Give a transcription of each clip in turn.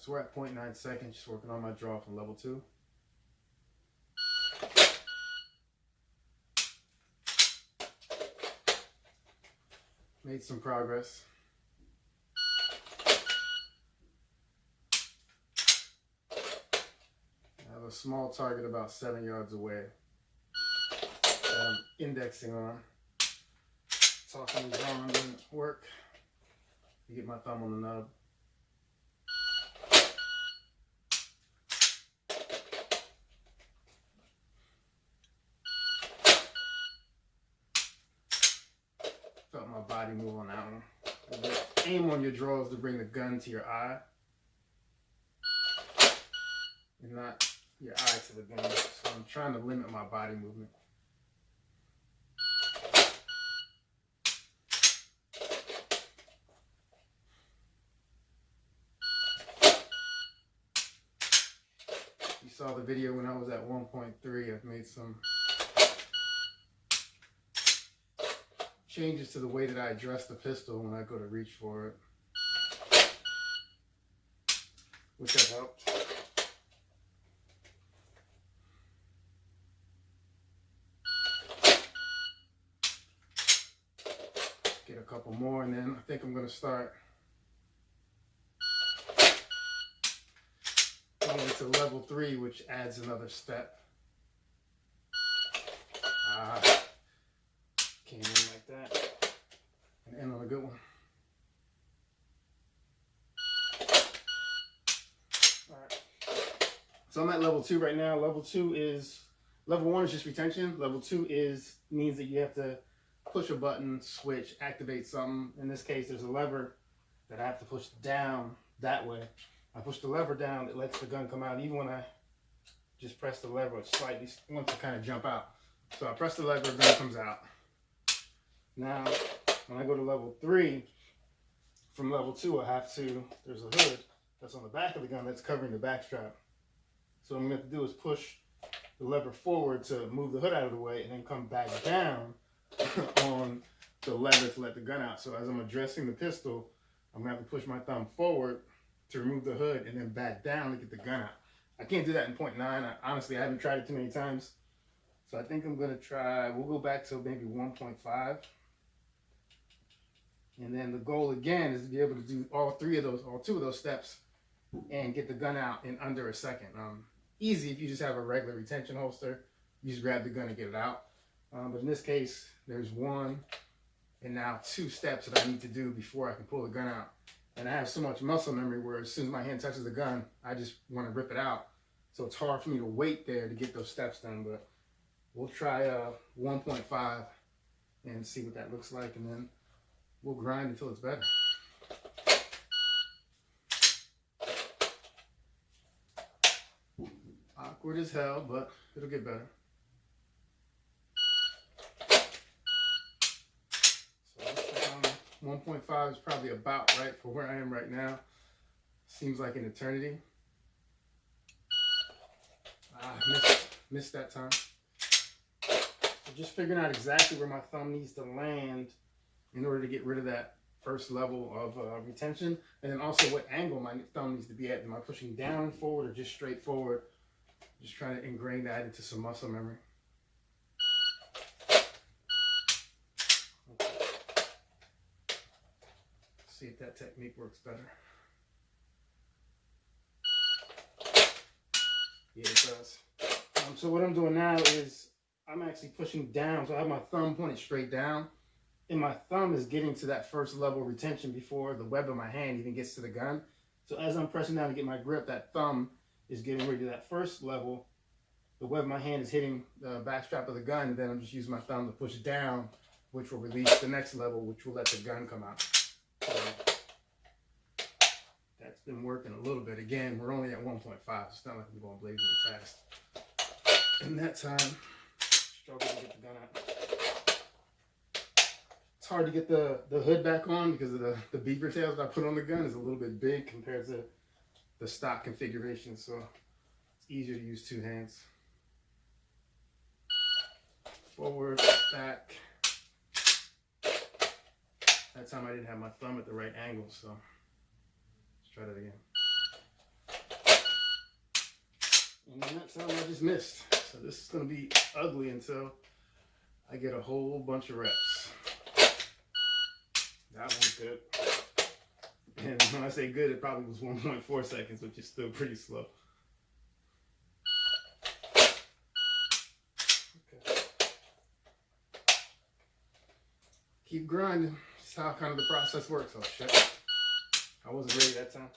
So we're at 0.9 seconds, just working on my draw from level 2. Made some progress. I have a small target about 7 yards away that I'm indexing on. Tossing these on didn't work. You get my thumb on the nub. Felt my body move on that one. The aim on your draw is to bring the gun to your eye and not your eye to the gun. So I'm trying to limit my body movement. You saw the video when I was at 1.3. I've made some changes to the way that I address the pistol when I go to reach for it, which have helped. Get a couple more, and then I think I'm going to start going to level 3, which adds another step. Came in like that and end on a good one. Alright. So I'm at level 2 right now. Level 1 is just retention. Level 2 means that you have to push a button, switch, activate something. In this case, there's a lever that I have to push down that way. I push the lever down, it lets the gun come out. Even when I just press the lever, it slightly wants to kind of jump out. So I press the lever, the gun comes out. Now, when I go to level 3, from level 2, there's a hood that's on the back of the gun that's covering the back strap. So what I'm going to have to do is push the lever forward to move the hood out of the way and then come back down on the lever to let the gun out. So as I'm addressing the pistol, I'm going to have to push my thumb forward to remove the hood and then back down to get the gun out. I can't do that in 0.9. Honestly, I haven't tried it too many times. So I think I'm going to try, we'll go back to maybe 1.5. And then the goal again is to be able to do all 2 of those steps and get the gun out in under a second. Easy if you just have a regular retention holster. You just grab the gun and get it out. But in this case, there's 1 and now 2 steps that I need to do before I can pull the gun out. And I have so much muscle memory where as soon as my hand touches the gun, I just want to rip it out. So it's hard for me to wait there to get those steps done. But we'll try 1.5 and see what that looks like, and then we'll grind until it's better. Awkward as hell, but it'll get better. So 1.5 is probably about right for where I am right now. Seems like an eternity. Missed that time. So just figuring out exactly where my thumb needs to land in order to get rid of that first level of retention, and then also what angle my thumb needs to be at. Am I pushing down forward or just straight forward? Just trying to ingrain that into some muscle memory. Okay. See if that technique works better. Yeah, it does. So what I'm doing now is I'm actually pushing down. So I have my thumb pointed straight down, and my thumb is getting to that first level of retention before the web of my hand even gets to the gun. So as I'm pressing down to get my grip, that thumb is getting ready to that first level. The web of my hand is hitting the back strap of the gun, and then I'm just using my thumb to push down, which will release the next level, which will let the gun come out. So that's been working a little bit. Again, we're only at 1.5. It's not like I'm going blazingly fast. In that time, struggle to get the gun out. It's hard to get the hood back on because of the beaver tails that I put on the gun is a little bit big compared to the stock configuration, so it's easier to use 2 hands. Forward, back. That time I didn't have my thumb at the right angle, so let's try that again. And that time I just missed. So this is going to be ugly until I get a whole bunch of reps. That one's good. And when I say good, it probably was 1.4 seconds, which is still pretty slow. Okay. Keep grinding. That's how kind of the process works. Oh shit. I wasn't ready that time.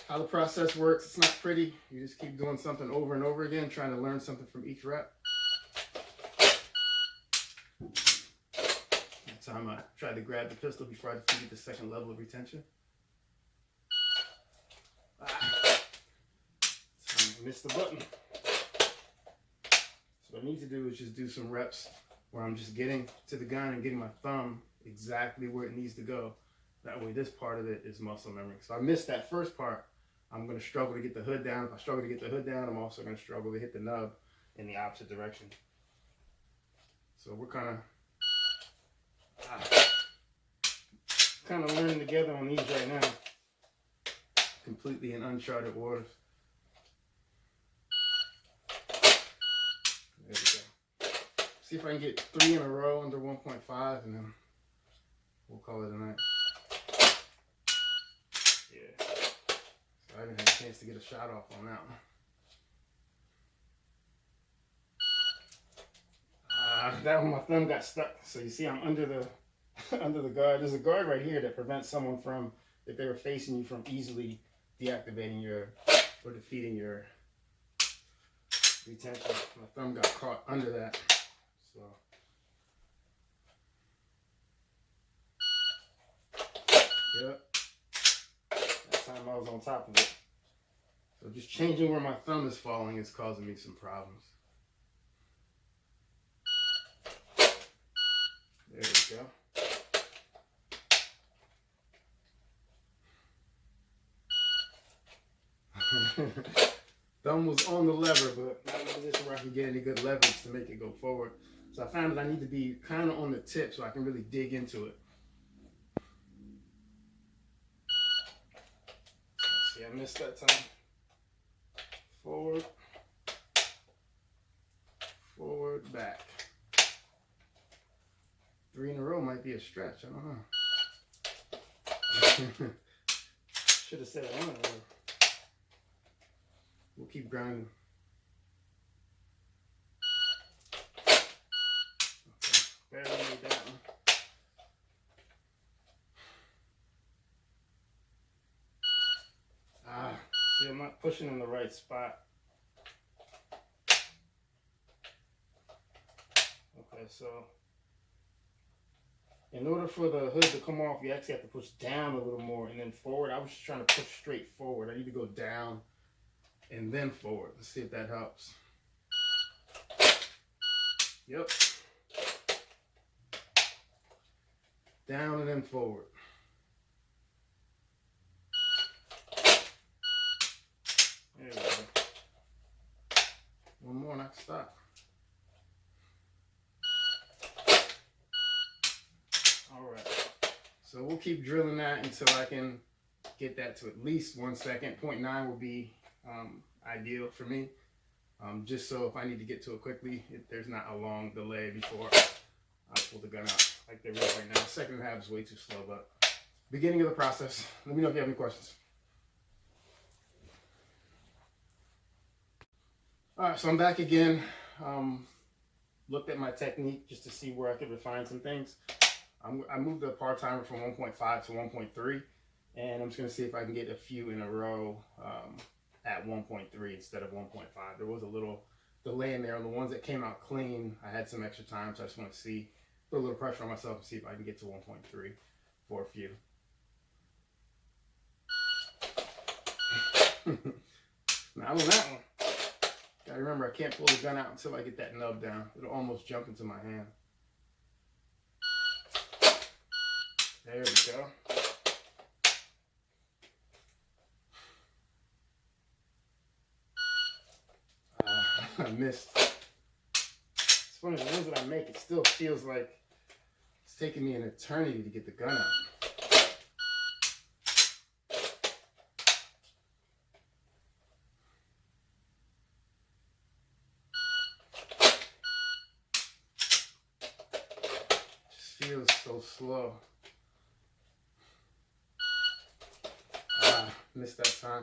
How the process works, it's not pretty. You just keep doing something over and over again, trying to learn something from each rep. That time I tried to grab the pistol before I defeated the second level of retention. I missed the button. So what I need to do is just do some reps where I'm just getting to the gun and getting my thumb exactly where it needs to go. That way this part of it is muscle memory. So I missed that first part. I'm going to struggle to get the hood down. If I struggle to get the hood down, I'm also going to struggle to hit the nub in the opposite direction. So we're kind of learning together on these right now. Completely in uncharted waters. There we go. See if I can get 3 in a row under 1.5 and then we'll call it a night. Yeah. So I didn't have a chance to get a shot off on that one. That one, my thumb got stuck. So you see I'm under the under the guard. There's a guard right here that prevents someone from, if they were facing you, from easily deactivating your or defeating your retention. My thumb got caught under that. So yep. That time I was on top of it. So just changing where my thumb is falling is causing me some problems. There we go. Thumb was on the lever, but not in a position where I can get any good leverage to make it go forward. So I found that I need to be kind of on the tip so I can really dig into it. Let's see, I missed that time. Forward, forward, back. 3 in a row might be a stretch. I don't know. Should have said 1 in a row. We'll keep grinding. Okay, barely made that one. See, I'm not pushing in the right spot. Okay, so in order for the hood to come off, you actually have to push down a little more and then forward. I was just trying to push straight forward. I need to go down and then forward. Let's see if that helps. Yep. Down and then forward. There we go. One more and I can stop. Alright. So we'll keep drilling that until I can get that to at least 1 second. 0.9 will be ideal for me, just so if I need to get to it quickly, there's not a long delay before I pull the gun out like there is right now. Second and a half is way too slow, but beginning of the process. Let me know if you have any questions. Alright, so I'm back again. Looked at my technique just to see where I could refine some things. I moved the par timer from 1.5 to 1.3, and I'm just going to see if I can get a few in a row at 1.3 instead of 1.5. There was a little delay in there. On the ones that came out clean, I had some extra time, so I just want to see, put a little pressure on myself and see if I can get to 1.3 for a few. Now on that one, gotta remember I can't pull the gun out until I get that nub down. It'll almost jump into my hand. There we go. I missed. It's funny, the ones that I make, it still feels like it's taking me an eternity to get the gun out. feels so slow. Ah, missed that time.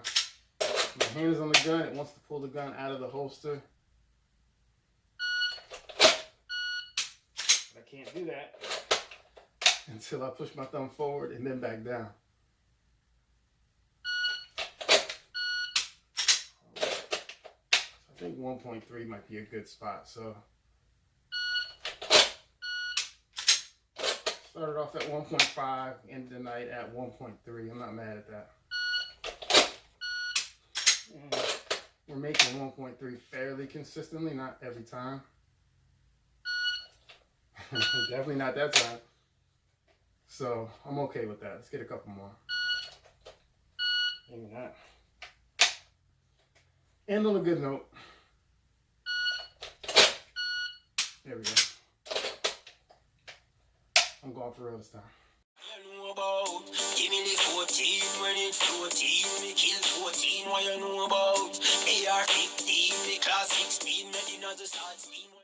My hand is on the gun. It wants to pull the gun out of the holster. I can't do that until I push my thumb forward and then back down. I think 1.3 might be a good spot. So started off at 1.5, ended the night at 1.3. I'm not mad at that. And we're making 1.3 fairly consistently, not every time. Definitely not that time. So I'm okay with that. Let's get a couple more. Maybe not. And on a good note. There we go. I'm going for real this time. You know about, give me the 14, when it's 14, me kill 14, what you know about, AR-15, the class 16, making us start steam.